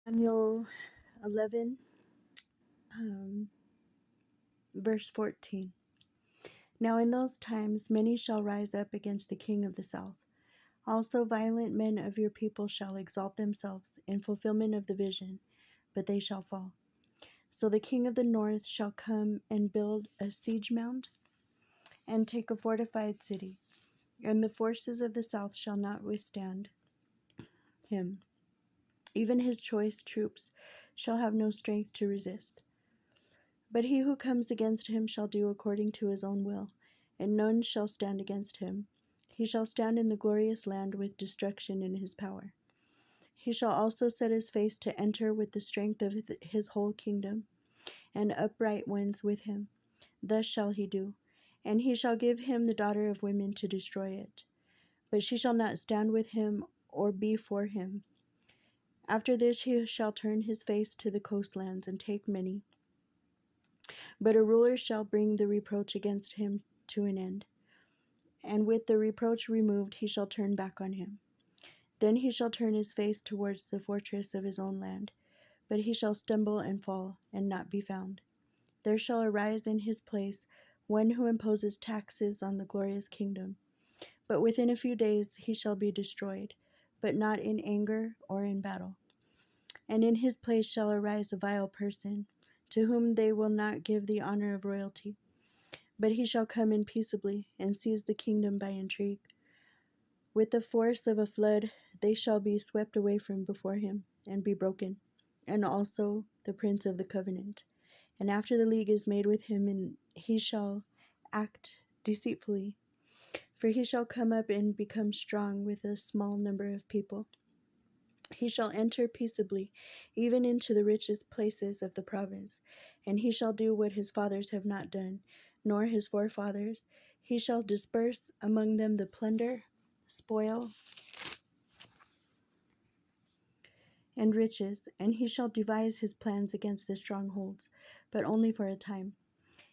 Daniel 11, um, verse 14. Now in those times many shall rise up against the king of the south. Also violent men of your people shall exalt themselves in fulfillment of the vision, but they shall fall. So the king of the north shall come and build a siege mound and take a fortified city, and the forces of the south shall not withstand him. Even his choice troops shall have no strength to resist. But he who comes against him shall do according to his own will, and none shall stand against him. He shall stand in the glorious land with destruction in his power. He shall also set his face to enter with the strength of his whole kingdom, and upright ones with him. Thus shall he do. And he shall give him the daughter of women to destroy it. But she shall not stand with him or be for him. After this he shall turn his face to the coastlands and take many. But a ruler shall bring the reproach against him to an end. And with the reproach removed he shall turn back on him. Then he shall turn his face towards the fortress of his own land. But he shall stumble and fall, and not be found. There shall arise in his place one who imposes taxes on the glorious kingdom. But within a few days he shall be destroyed, but not in anger or in battle. And in his place shall arise a vile person, to whom they will not give the honor of royalty. But he shall come in peaceably, and seize the kingdom by intrigue. With the force of a flood they shall be swept away from before him, and be broken, and also the prince of the covenant. And after the league is made with him, and he shall act deceitfully, for he shall come up and become strong with a small number of people. He shall enter peaceably, even into the richest places of the province, and he shall do what his fathers have not done, nor his forefathers. He shall disperse among them the plunder, spoil, and riches, and he shall devise his plans against the strongholds, but only for a time.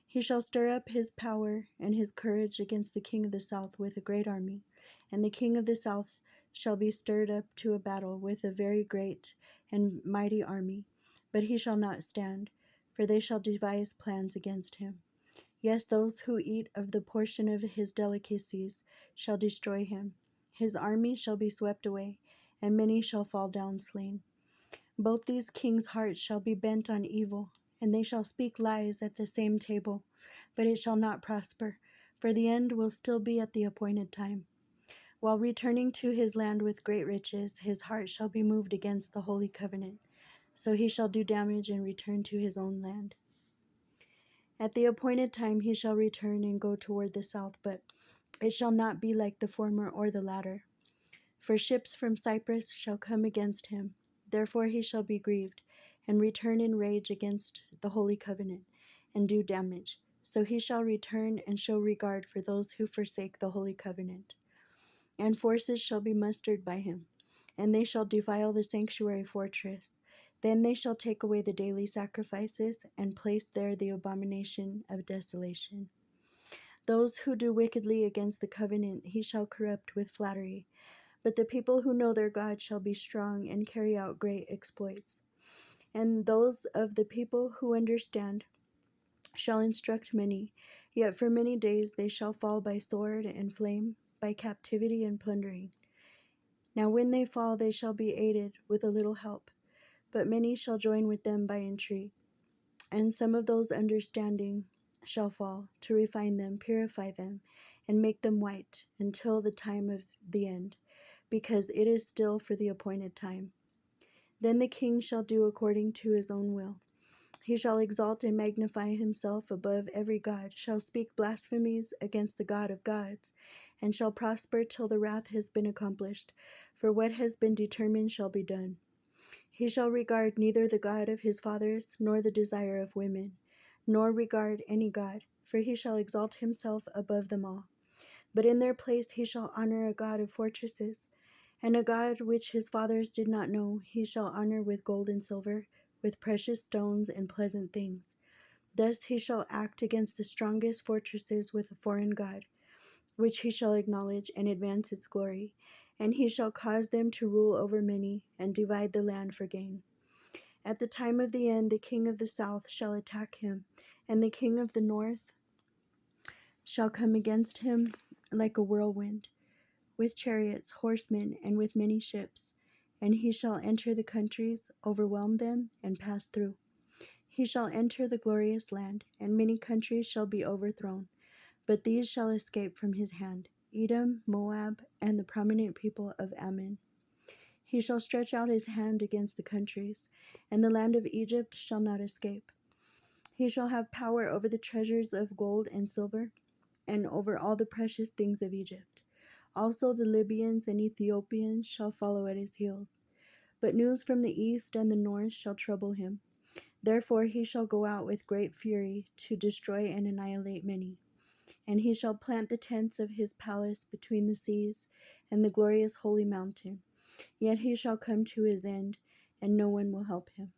He shall stir up his power and his courage against the king of the south with a great army, and the king of the south shall be stirred up to a battle with a very great and mighty army, but he shall not stand, for they shall devise plans against him. Yes, those who eat of the portion of his delicacies shall destroy him. His army shall be swept away, and many shall fall down slain. Both these kings' hearts shall be bent on evil, and they shall speak lies at the same table, but it shall not prosper, for the end will still be at the appointed time. While returning to his land with great riches, his heart shall be moved against the holy covenant, so he shall do damage and return to his own land. At the appointed time he shall return and go toward the south, but it shall not be like the former or the latter. For ships from Cyprus shall come against him. Therefore he shall be grieved, and return in rage against the holy covenant, and do damage. So he shall return and show regard for those who forsake the holy covenant. And forces shall be mustered by him, and they shall defile the sanctuary fortress. Then they shall take away the daily sacrifices, and place there the abomination of desolation. Those who do wickedly against the covenant he shall corrupt with flattery. But the people who know their God shall be strong and carry out great exploits. And those of the people who understand shall instruct many. Yet for many days they shall fall by sword and flame, by captivity and plundering. Now when they fall they shall be aided with a little help, but many shall join with them by intrigue. And some of those understanding shall fall, to refine them, purify them, and make them white until the time of the end, because it is still for the appointed time. Then the king shall do according to his own will. He shall exalt and magnify himself above every god, shall speak blasphemies against the God of gods, and shall prosper till the wrath has been accomplished, for what has been determined shall be done. He shall regard neither the God of his fathers, nor the desire of women, nor regard any god, for he shall exalt himself above them all. But in their place he shall honor a God of fortresses, and a God which his fathers did not know he shall honor with gold and silver, with precious stones and pleasant things. Thus he shall act against the strongest fortresses with a foreign God, which he shall acknowledge and advance its glory, and he shall cause them to rule over many, and divide the land for gain. At the time of the end, the king of the south shall attack him, and the king of the north shall come against him like a whirlwind, with chariots, horsemen, and with many ships. And he shall enter the countries, overwhelm them, and pass through. He shall enter the glorious land, and many countries shall be overthrown. But these shall escape from his hand: Edom, Moab, and the prominent people of Ammon. He shall stretch out his hand against the countries, and the land of Egypt shall not escape. He shall have power over the treasures of gold and silver, and over all the precious things of Egypt. Also the Libyans and Ethiopians shall follow at his heels. But news from the east and the north shall trouble him. Therefore he shall go out with great fury to destroy and annihilate many. And he shall plant the tents of his palace between the seas and the glorious holy mountain. Yet he shall come to his end, and no one will help him.